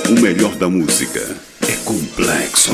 O melhor da música é Complexo.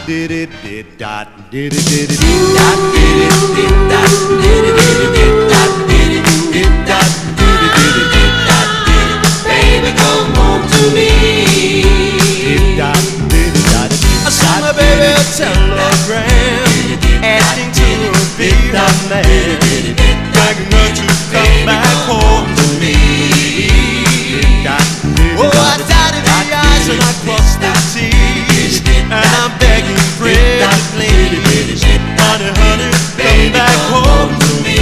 did it, did dot, did it, did it, did dot, did it, did dot, did it, did it, did dot, did it, did dot, did it, did it, did dot, did it. Baby, come home to me. Did dot, did it, dot, I sent my baby a telegram asking to be my man, begging her to come back home to me. Oh, I dotted the I's and I crossed the T's, and I'm begging pretty please, honey, honey, come back home to me.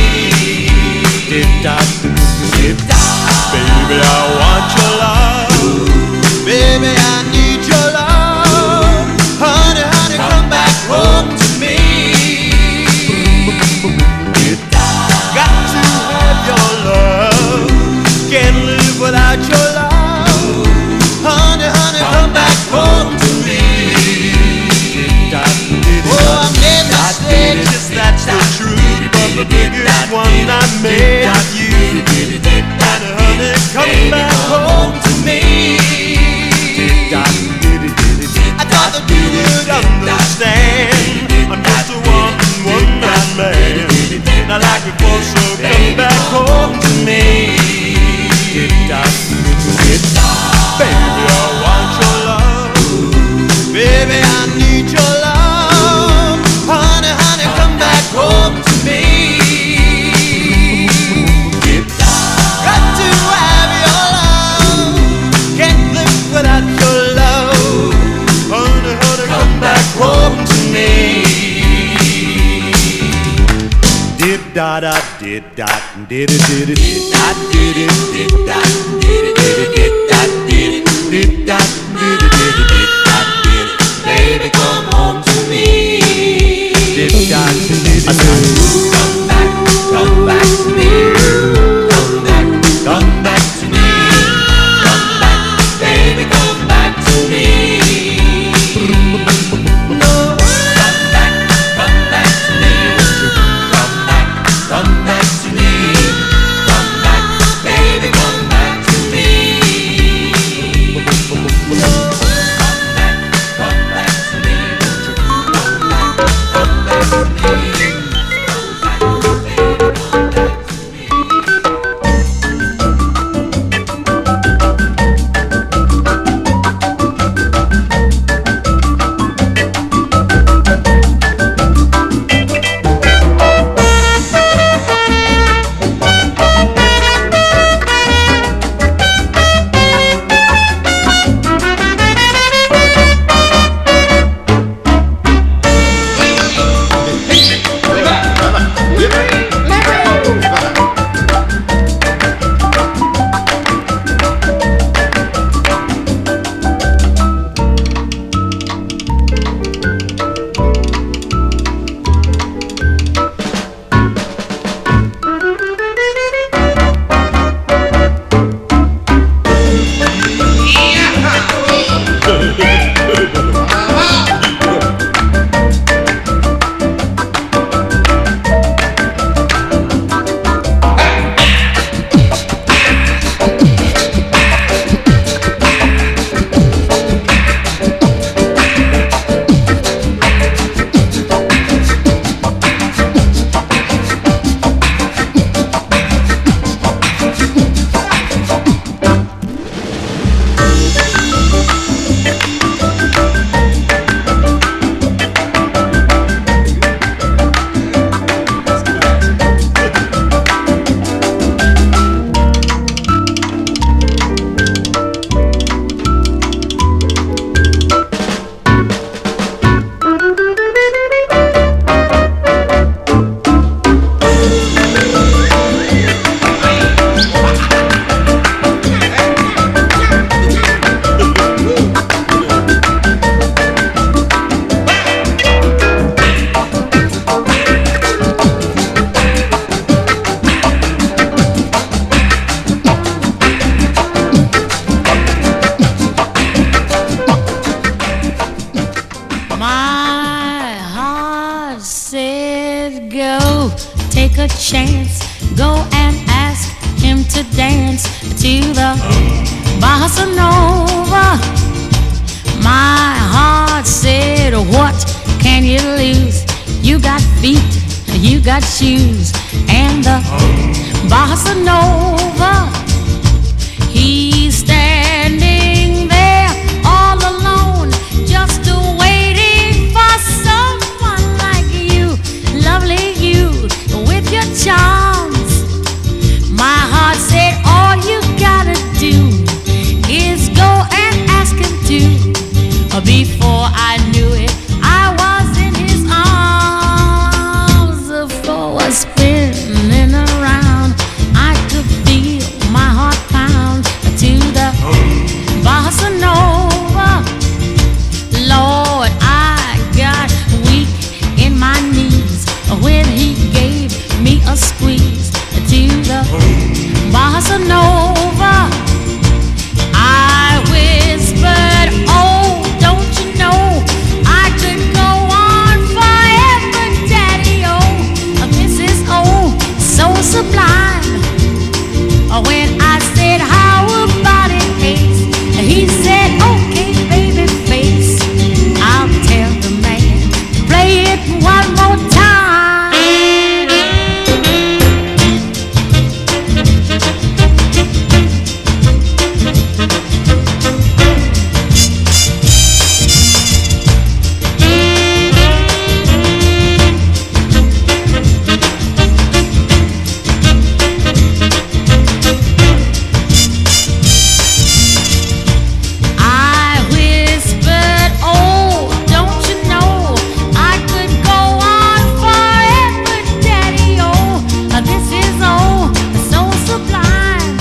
Baby, I want your love. Baby, I need your love. Honey, honey, come back home to me. Got to have your love. Can't live without your love. Honey, honey, come back home to me. Oh, I made mistakes, that's the truth, but the biggest one I made of you. Honey, honey, come back home to me. I thought that you would understand. I'm just a one-man man. Not like before, so come back home to me. Baby, I want your love. Baby, I need your love. Honey, honey, come back home to me. Got to have your love. Can't live without your love. Honey, honey, come back home to me. Did da da did da did it did it did da did it did da did it did it did da did it did da did it did it did da did it. Baby, come home to me. Did da did it. Come back to me. Come back to me. Come back, baby, come back to me. No, come back to me. Come back to me. Come back, baby, come back to me. Come back to me. Come back to me. chance, go and ask him to dance to the bossa nova. My heart said what can you lose? You got feet, you got shoes, and the bossa nova. He's standing there all alone, just waiting for someone like you, lovely you, with your charms. My heart said all you gotta do is go and ask him to. Before I knew it, I was in his arms. The floor was spinning around. I could feel my heart pound to the bossa nova. Lord, I got weak in my knees when he gave me a squeeze to the bossa nova. I whispered, oh, don't you know I could go on forever, Daddy, oh, this is, oh, so sublime. When I said, how about it, Ace? He said, okay, baby face, I'll tell the man, play it one more time. I whispered, oh, don't you know I could go on forever, Daddy, oh, this is, oh, so sublime.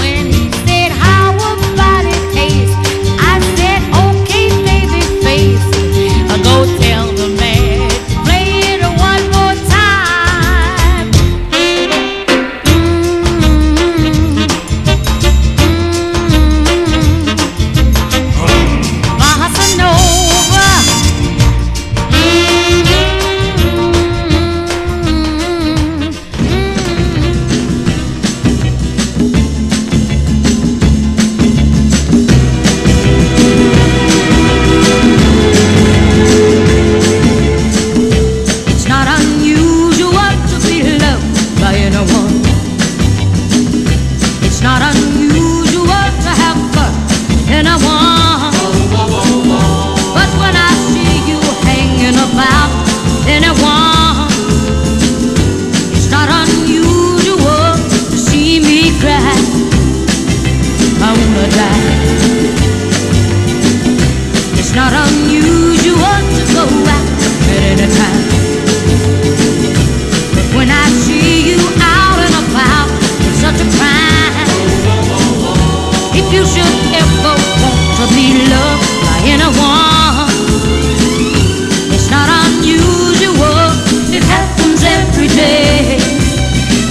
When he said, how about it, Ace? I said, okay, baby face, go tell the man, play it one more time. Bossa nova. It's not unusual to be loved by anyone. It's not unusual to have fun with anyone. But when I see you hanging about anyone, it's not unusual to see me cry. I wanna die. It's not unusual to go out at any time. But when I see you out and about, it's such a crime. If you should ever want to be loved by anyone, it's not unusual, it happens every day.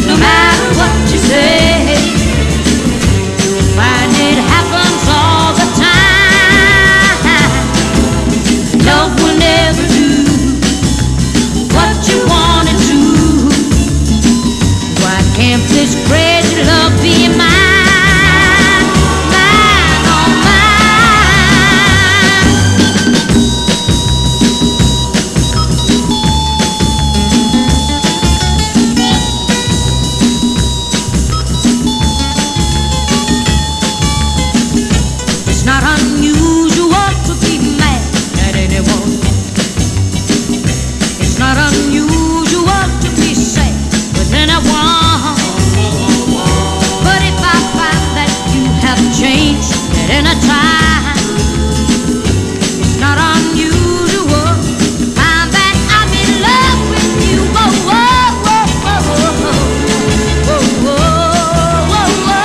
No matter what you say, you'll find it happens all the time. Love will never do what you wanted to. Why can't this crazy love be mine? Mine, oh mine. It's not unusual to be mad at anyone. It's not unusual to be sad with anyone. But if I find that you have changed at any time, it's not unusual to find that I'm in love with you. Whoa, whoa, whoa, whoa, whoa, whoa, whoa, whoa,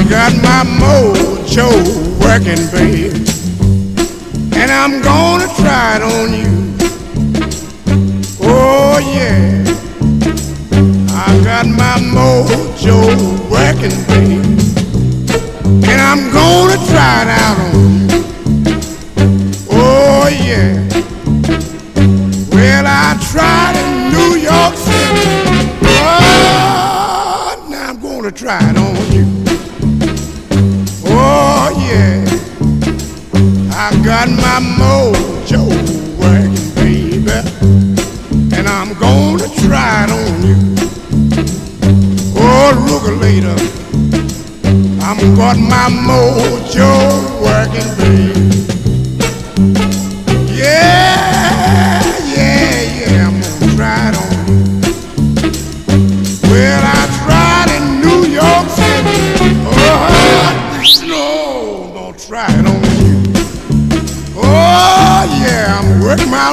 got my mojo working, babe, and I'm gonna try it on you. Oh yeah, I got my mojo working, babe, and I'm gonna try it out on you. Oh yeah, well I tried in New York City. Oh, now I'm gonna try it on you. Oh yeah, I got my mojo working, baby, and I'm gonna try it on you. Oh, Rugalata, I'm got my mojo working, baby. Yeah, yeah, yeah, I'm gonna try it on you. Well, I tried in New York City. Oh, no, don't try it on you. Oh, yeah, I'm working my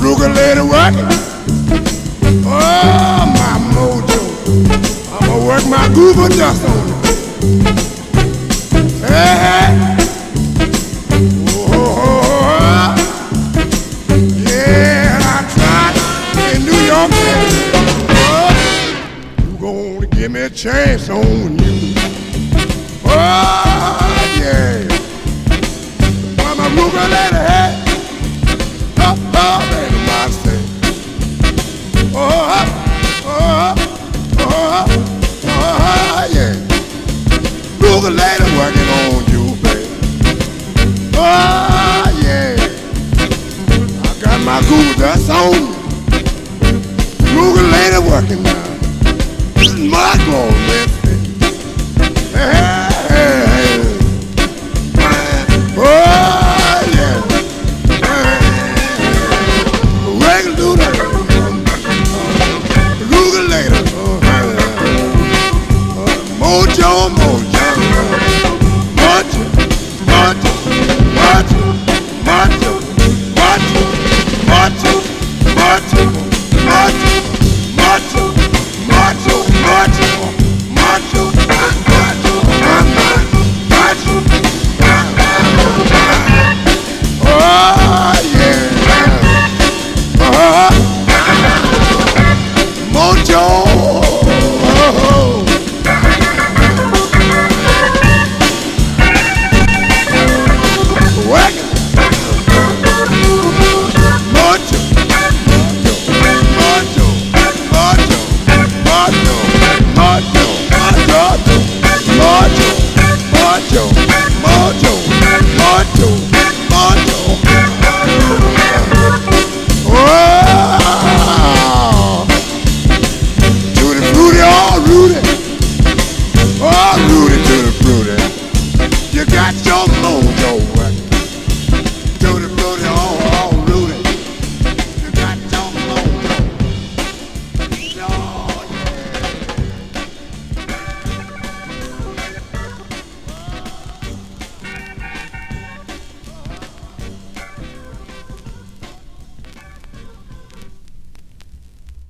Ruger lady working. Oh, my mojo. I'ma work my goober dust on it. Hey, hey. Oh, oh, oh, oh. Yeah, I tried in New York City. Oh, you gonna give me a chance on you. Oh, yeah. Well, my Ruger lady, hey. Oh, oh, baby, my say. Oh, oh, oh, oh, yeah. Ruger lady working on you, baby. Oh, yeah. I got my Google dust on. Ruger lady working now. This is my goal, man. Hey, hey.